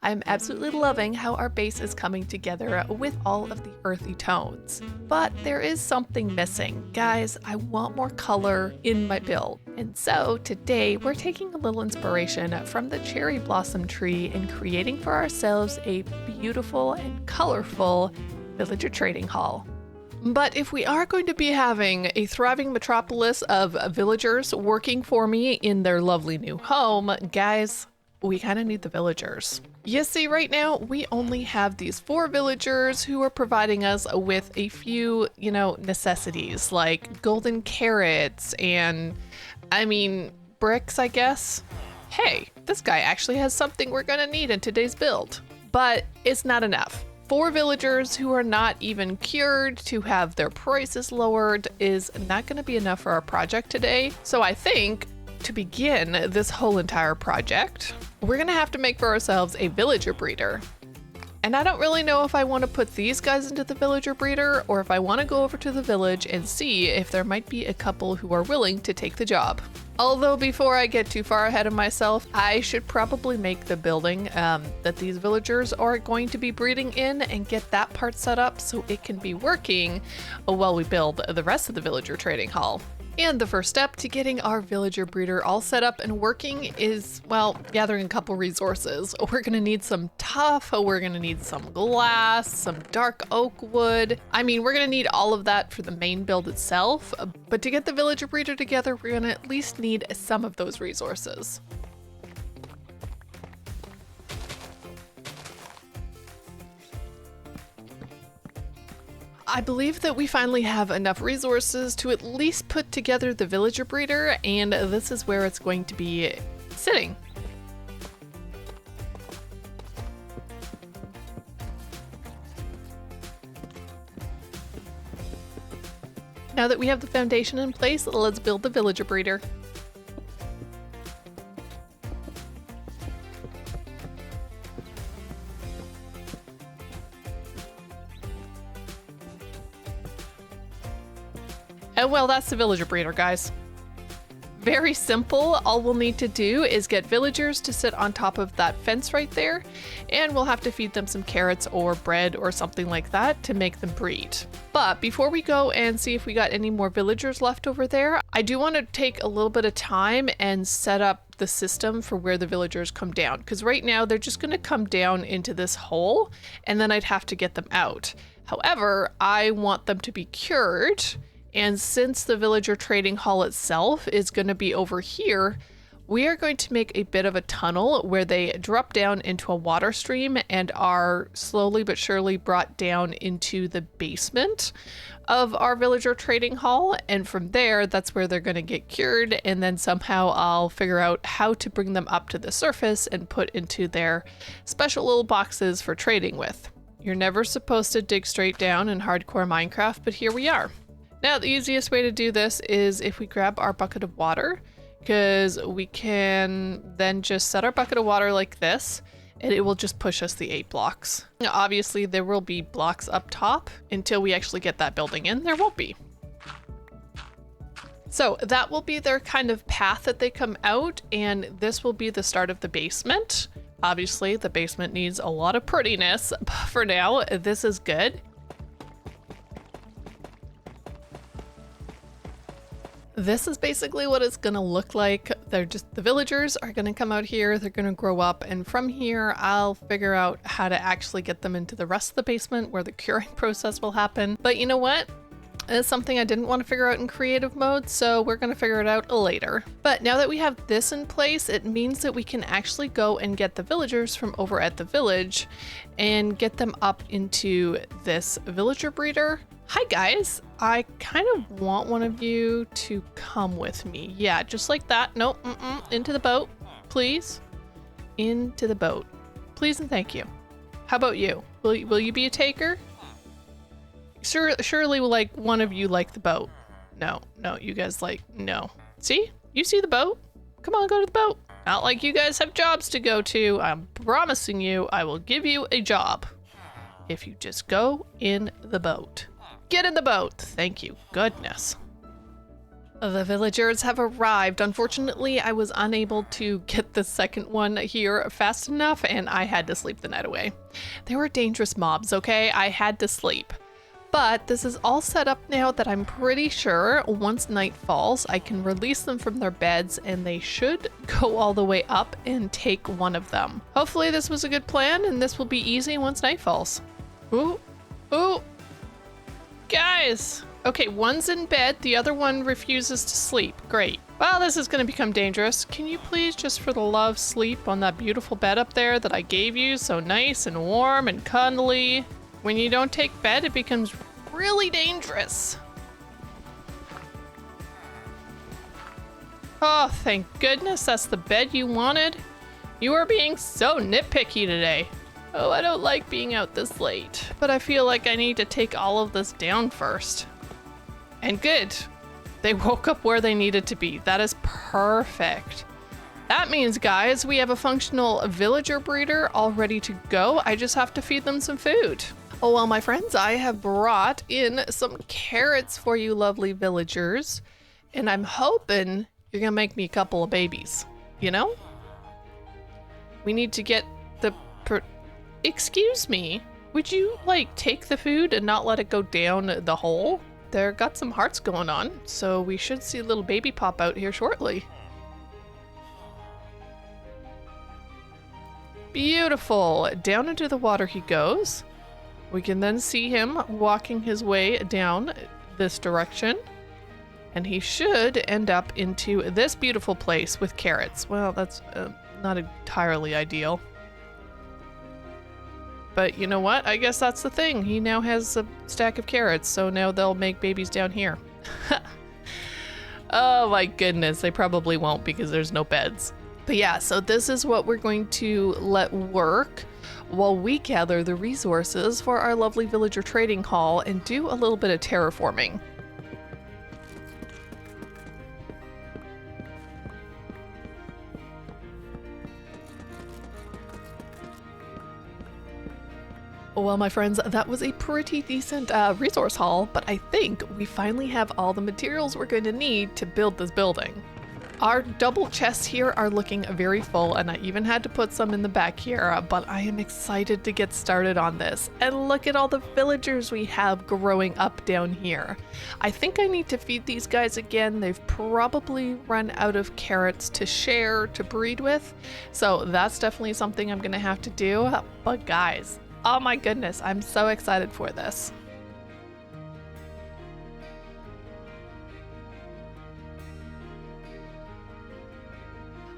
I'm absolutely loving how our base is coming together with all of the earthy tones. But there is something missing. Guys, I want more color in my build. And so today we're taking a little inspiration from the cherry blossom tree and creating for ourselves a beautiful and colorful villager trading hall. But if we are going to be having a thriving metropolis of villagers working for me in their lovely new home, guys, we kind of need the villagers. You see, right now, we only have these 4 villagers who are providing us with a few, necessities like golden carrots and, bricks, I guess. Hey, this guy actually has something we're gonna need in today's build. But it's not enough. 4 villagers who are not even cured to have their prices lowered is not going to be enough for our project today. So I think to begin this whole entire project, we're going to have to make for ourselves a villager breeder. And I don't really know if I want to put these guys into the villager breeder or if I want to go over to the village and see if there might be a couple who are willing to take the job. Although before I get too far ahead of myself, I should probably make the building that these villagers are going to be breeding in and get that part set up so it can be working while we build the rest of the villager trading hall. And the first step to getting our villager breeder all set up and working is, well, gathering a couple resources. We're gonna need some tuff, we're gonna need some glass, some dark oak wood. We're gonna need all of that for the main build itself, but to get the villager breeder together, we're gonna at least need some of those resources. I believe that we finally have enough resources to at least put together the villager breeder, and this is where it's going to be sitting. Now that we have the foundation in place, let's build the villager breeder. And well, that's the villager breeder, guys. Very simple. All we'll need to do is get villagers to sit on top of that fence right there, and we'll have to feed them some carrots or bread or something like that to make them breed. But before we go and see if we got any more villagers left over there, I do want to take a little bit of time and set up the system for where the villagers come down, because right now they're just going to come down into this hole and then I'd have to get them out. However, I want them to be cured. And since the villager trading hall itself is going to be over here, we are going to make a bit of a tunnel where they drop down into a water stream and are slowly but surely brought down into the basement of our villager trading hall. And from there, that's where they're going to get cured. And then somehow I'll figure out how to bring them up to the surface and put into their special little boxes for trading with. You're never supposed to dig straight down in hardcore Minecraft, but here we are. Now, the easiest way to do this is if we grab our bucket of water, because we can then just set our bucket of water like this, and it will just push us the 8 blocks. Now, obviously, there will be blocks up top until we actually get that building in. There won't be. So that will be their kind of path that they come out, and this will be the start of the basement. Obviously, the basement needs a lot of prettiness, but for now, this is good. This is basically what it's gonna look like. The villagers are gonna come out here, they're gonna grow up, and from here I'll figure out how to actually get them into the rest of the basement where the curing process will happen. But you know what? It's something I didn't want to figure out in creative mode, so we're gonna figure it out later. But now that we have this in place, it means that we can actually go and get the villagers from over at the village and get them up into this villager breeder. Hi guys, I kind of want one of you to come with me. Yeah, just like that. No, into the boat, please. Into the boat, please and thank you. How about you? Will you be a taker? Surely like one of you like the boat. No, you guys no. See? You see the boat? Come on, go to the boat. Not like you guys have jobs to go to. I'm promising you I will give you a job if you just go in the boat. Get in the boat. Thank you. Goodness. The villagers have arrived. Unfortunately, I was unable to get the second one here fast enough, and I had to sleep the night away. They were dangerous mobs, okay? I had to sleep. But this is all set up now that I'm pretty sure once night falls, I can release them from their beds and they should go all the way up and take one of them. Hopefully this was a good plan and this will be easy once night falls. Ooh, ooh. Guys. Okay, one's in bed, the other one refuses to sleep. Great. Well, this is gonna become dangerous. Can you please, just for the love, sleep on that beautiful bed up there that I gave you? So nice and warm and cuddly. When you don't take bed, it becomes really dangerous. Oh, thank goodness that's the bed you wanted. You are being so nitpicky today. Oh, I don't like being out this late, but I feel like I need to take all of this down first. And good. They woke up where they needed to be. That is perfect. That means, guys, we have a functional villager breeder all ready to go. I just have to feed them some food. Oh, well, my friends, I have brought in some carrots for you lovely villagers, and I'm hoping you're gonna make me a couple of babies, you know? We need to get the... Excuse me, would you, like, take the food and not let it go down the hole? There got some hearts going on, so we should see a little baby pop out here shortly. Beautiful. Down into the water he goes. We can then see him walking his way down this direction. And he should end up into this beautiful place with carrots. Well, that's not entirely ideal. But you know what? I guess that's the thing. He now has a stack of carrots, so now they'll make babies down here. Oh my goodness, they probably won't because there's no beds. But yeah, so this is what we're going to let work while we gather the resources for our lovely villager trading hall and do a little bit of terraforming. Well, my friends, that was a pretty decent resource haul, but I think we finally have all the materials we're going to need to build this building. Our double chests here are looking very full, and I even had to put some in the back here, but I am excited to get started on this. And look at all the villagers we have growing up down here. I think I need to feed these guys again. They've probably run out of carrots to share, to breed with, so that's definitely something I'm gonna have to do. But guys, oh my goodness, I'm so excited for this.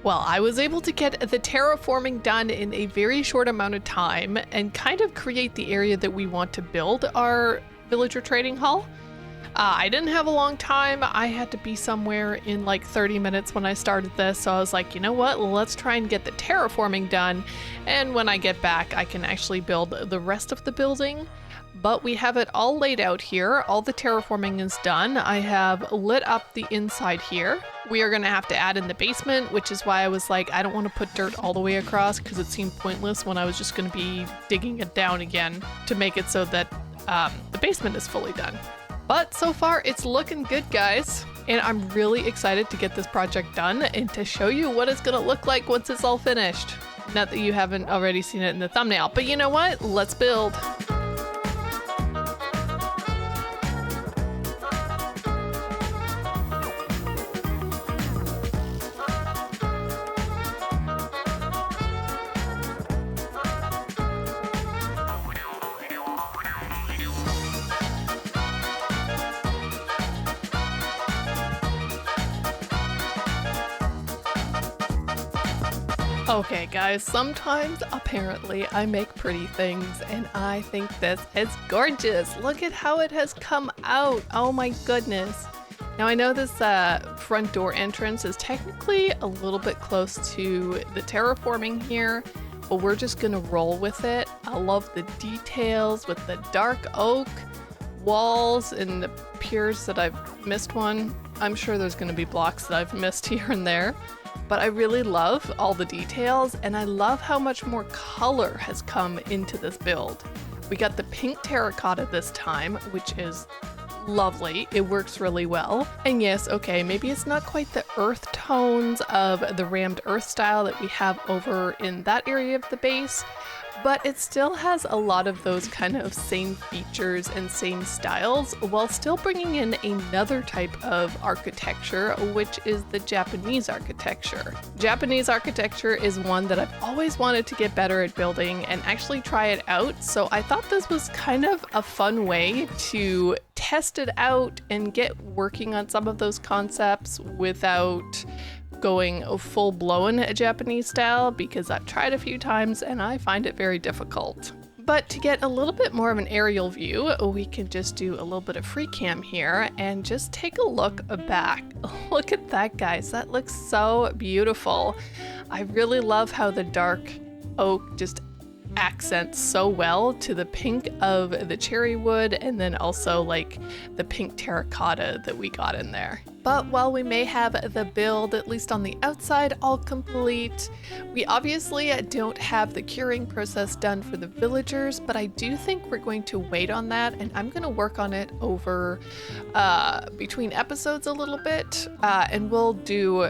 Well, I was able to get the terraforming done in a very short amount of time and kind of create the area that we want to build our villager trading hall. I didn't have a long time. I had to be somewhere in like 30 minutes when I started this, so I was like, you know what, let's try and get the terraforming done, and when I get back I can actually build the rest of the building. But we have it all laid out here. All the terraforming is done. I have lit up the inside here. We are gonna have to add in the basement, which is why I was like, I don't want to put dirt all the way across because it seemed pointless when I was just gonna be digging it down again to make it so that the basement is fully done. But so far it's looking good, guys. And I'm really excited to get this project done and to show you what it's gonna look like once it's all finished. Not that you haven't already seen it in the thumbnail, but you know what? Let's build. Okay guys, sometimes apparently I make pretty things and I think this is gorgeous. Look at how it has come out. Oh my goodness. Now I know this front door entrance is technically a little bit close to the terraforming here, but we're just gonna roll with it. I love the details with the dark oak walls, and it appears that I've missed one. I'm sure there's gonna be blocks that I've missed here and there. But I really love all the details, and I love how much more color has come into this build. We got the pink terracotta this time, which is lovely. It works really well. And yes, okay, maybe it's not quite the earth tones of the rammed earth style that we have over in that area of the base, but it still has a lot of those kind of same features and same styles while still bringing in another type of architecture, which is the Japanese architecture. Japanese architecture is one that I've always wanted to get better at building and actually try it out, so I thought this was kind of a fun way to test it out and get working on some of those concepts without going full-blown Japanese style, because I've tried a few times and I find it very difficult. But to get a little bit more of an aerial view, we can just do a little bit of free cam here and just take a look back. Look at that, guys. That looks so beautiful. I really love how the dark oak just accents so well to the pink of the cherry wood, and then also like the pink terracotta that we got in there. But while we may have the build, at least on the outside, all complete, we obviously don't have the curing process done for the villagers, but I do think we're going to wait on that, and I'm going to work on it over between episodes a little bit, and we'll do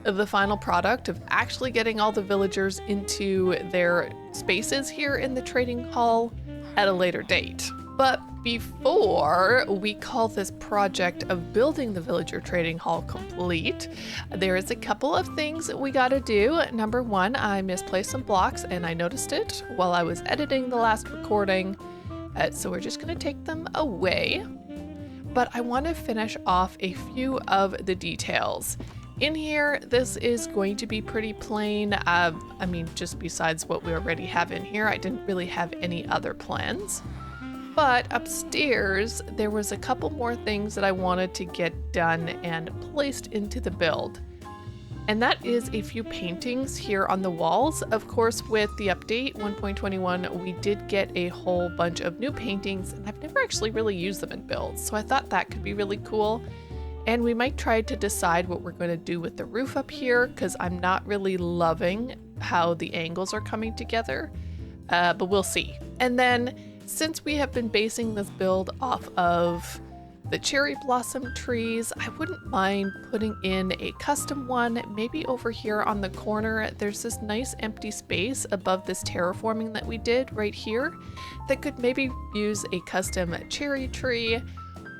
the final product of actually getting all the villagers into their spaces here in the trading hall at a later date. But before we call this project of building the villager trading hall complete, there is a couple of things that we gotta do. Number one, I misplaced some blocks and I noticed it while I was editing the last recording. So we're just gonna take them away. But I wanna finish off a few of the details. In here, this is going to be pretty plain. I mean, just besides what we already have in here, I didn't really have any other plans. But upstairs, there was a couple more things that I wanted to get done and placed into the build. And that is a few paintings here on the walls. Of course, with the update 1.21, we did get a whole bunch of new paintings, and I've never actually really used them in builds, so I thought that could be really cool. And we might try to decide what we're going to do with the roof up here, because I'm not really loving how the angles are coming together, but we'll see. And then, since we have been basing this build off of the cherry blossom trees, I wouldn't mind putting in a custom one, maybe over here on the corner. There's this nice empty space above this terraforming that we did right here that could maybe use a custom cherry tree.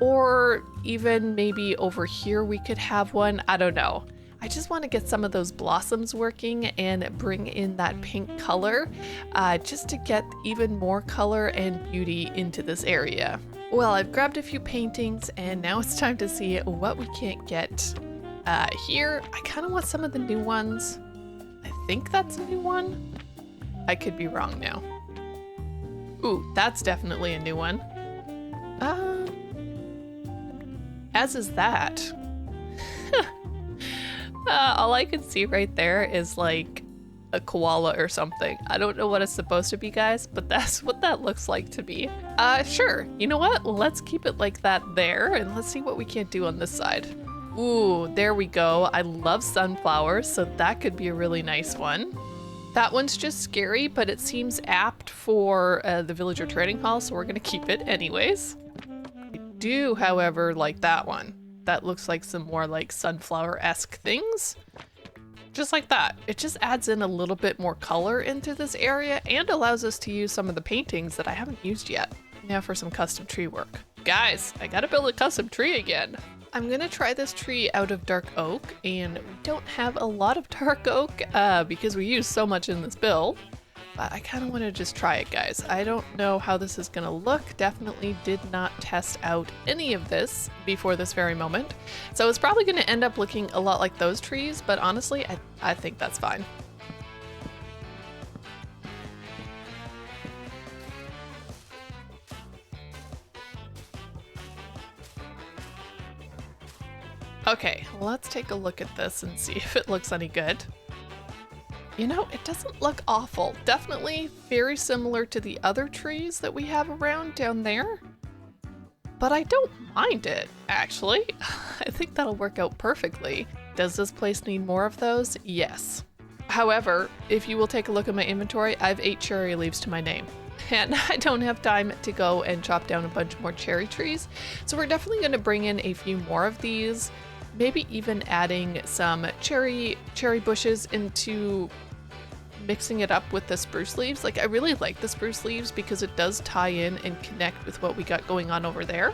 Or even maybe over here we could have one, I don't know. I just want to get some of those blossoms working and bring in that pink color, just to get even more color and beauty into this area. Well, I've grabbed a few paintings and now it's time to see what we can't get here. I kind of want some of the new ones. I think that's a new one. I could be wrong now. Ooh, that's definitely a new one. As is that. All I can see right there is like a koala or something. I don't know what it's supposed to be, guys, but that's what that looks like to me. Sure. You know what? Let's keep it like that there, and let's see what we can't do on this side. Ooh, there we go. I love sunflowers, so that could be a really nice one. That one's just scary, but it seems apt for the villager trading hall, so we're gonna keep it anyways. Do, however, like that one. That looks like some more like sunflower-esque things. Just like that. It just adds in a little bit more color into this area and allows us to use some of the paintings that I haven't used yet. Now for some custom tree work. Guys, I gotta build a custom tree again. I'm gonna try this tree out of dark oak, and we don't have a lot of dark oak because we use so much in this build. But I kind of want to just try it, guys. I don't know how this is going to look. Definitely did not test out any of this before this very moment. So it's probably going to end up looking a lot like those trees, but honestly, I think that's fine. Okay, let's take a look at this and see if it looks any good. You know, it doesn't look awful. Definitely very similar to the other trees that we have around down there. But I don't mind it, actually. I think that'll work out perfectly. Does this place need more of those? Yes. However, if you will take a look at my inventory, I have 8 cherry leaves to my name. and I don't have time to go and chop down a bunch more cherry trees. So we're definitely going to bring in a few more of these, maybe even adding some cherry bushes into mixing it up with the spruce leaves. Like, I really like the spruce leaves because it does tie in and connect with what we got going on over there.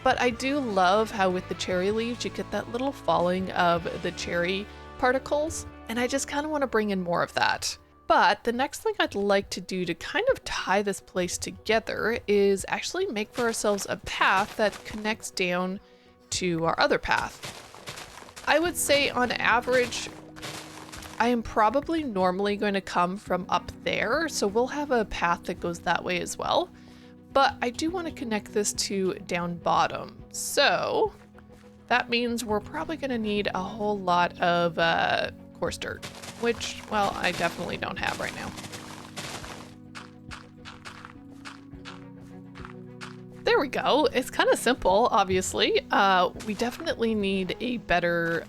But I do love how with the cherry leaves you get that little falling of the cherry particles, and I just kind of want to bring in more of that. But the next thing I'd like to do to kind of tie this place together is actually make for ourselves a path that connects down to our other path. I would say on average, I am probably normally going to come from up there, so we'll have a path that goes that way as well. But I do want to connect this to down bottom. So that means we're probably going to need a whole lot of coarse dirt, which, well, I definitely don't have right now. There we go. It's kind of simple, obviously. We definitely need a better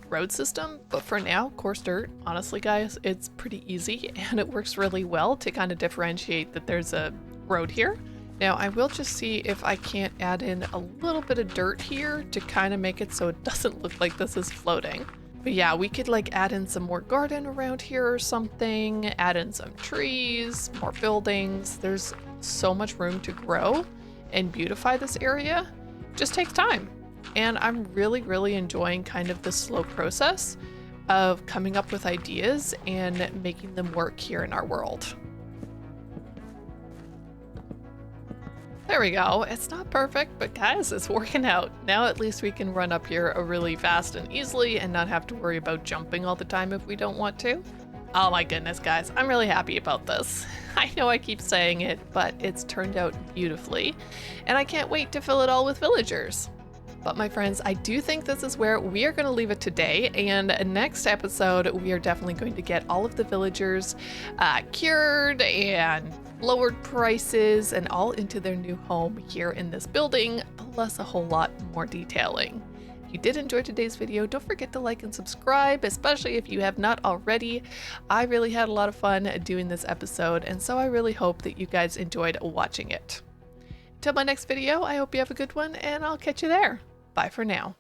road system, but for now, coarse dirt, honestly, guys, it's pretty easy and it works really well to kind of differentiate that there's a road here. Now, I will just see if I can't add in a little bit of dirt here to kind of make it so it doesn't look like this is floating. But yeah, we could like add in some more garden around here or something, add in some trees, more buildings. There's so much room to grow and beautify this area. Just takes time. And I'm really, really enjoying kind of the slow process of coming up with ideas and making them work here in our world. There we go. It's not perfect, but guys, it's working out. Now at least we can run up here really fast and easily and not have to worry about jumping all the time if we don't want to. Oh my goodness, guys, I'm really happy about this. I know I keep saying it, but it's turned out beautifully, and I can't wait to fill it all with villagers. But my friends, I do think this is where we are going to leave it today, and next episode we are definitely going to get all of the villagers cured and lowered prices and all into their new home here in this building, plus a whole lot more detailing. If you did enjoy today's video, don't forget to like and subscribe, especially if you have not already. I really had a lot of fun doing this episode, and so I really hope that you guys enjoyed watching it. Until my next video, I hope you have a good one, and I'll catch you there. Bye for now.